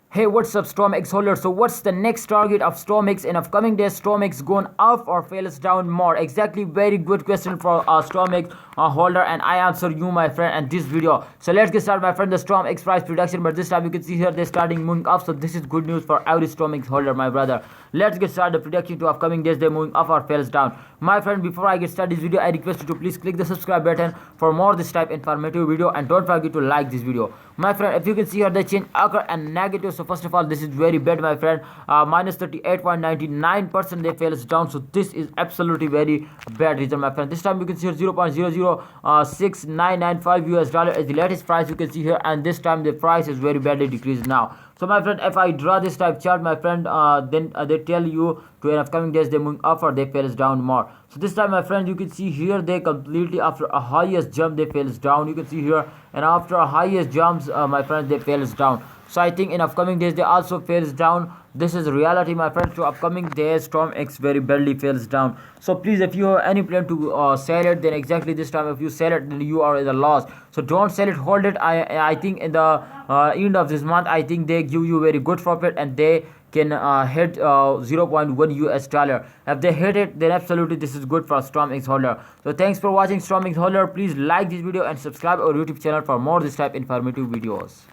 Hey, what's up, StormX holder? So, what's the next target of StormX in upcoming days? StormX going up or fails down more? Exactly, very good question for StormX holder, and I answer you, my friend, and this video. So, let's get started, my friend. The StormX price prediction, but this time you can see here they're starting moving up. So, this is good news for every StormX holder, my brother. Let's get started. The prediction to upcoming days, they're moving up or fails down. My friend, before I get started this video, I request you to please click the subscribe button for more this type informative video, and don't forget to like this video. My friend, if you can see here the change occur and negative. So first of all, this is very bad, my friend. Minus 38.99% they fails down. So this is absolutely very bad reason, my friend. This time you can see here 0.006995 US dollar is the latest price you can see here, and this time the price is very badly decreased now. So my friend, if I draw this type chart, my friend, then they tell you to in upcoming days they moving up or they fails down more. So this time, my friend, you can see here they completely after a highest jump they fails down. You can see here, and after a highest jumps, my friend, they fails down. So I think in upcoming days they also fails down. This is reality, my friend. So upcoming days StormX very badly fails down. So please, if you have any plan to sell it, then exactly this time if you sell it, then you are in the loss. So don't sell it, hold it. I think in the end of this month, I think they give you very good profit, and they can hit 0.1 US dollar. If they hit it, then absolutely this is good for StormX holder. So thanks for watching, StormX holder. Please like this video and subscribe our YouTube channel for more this type informative videos.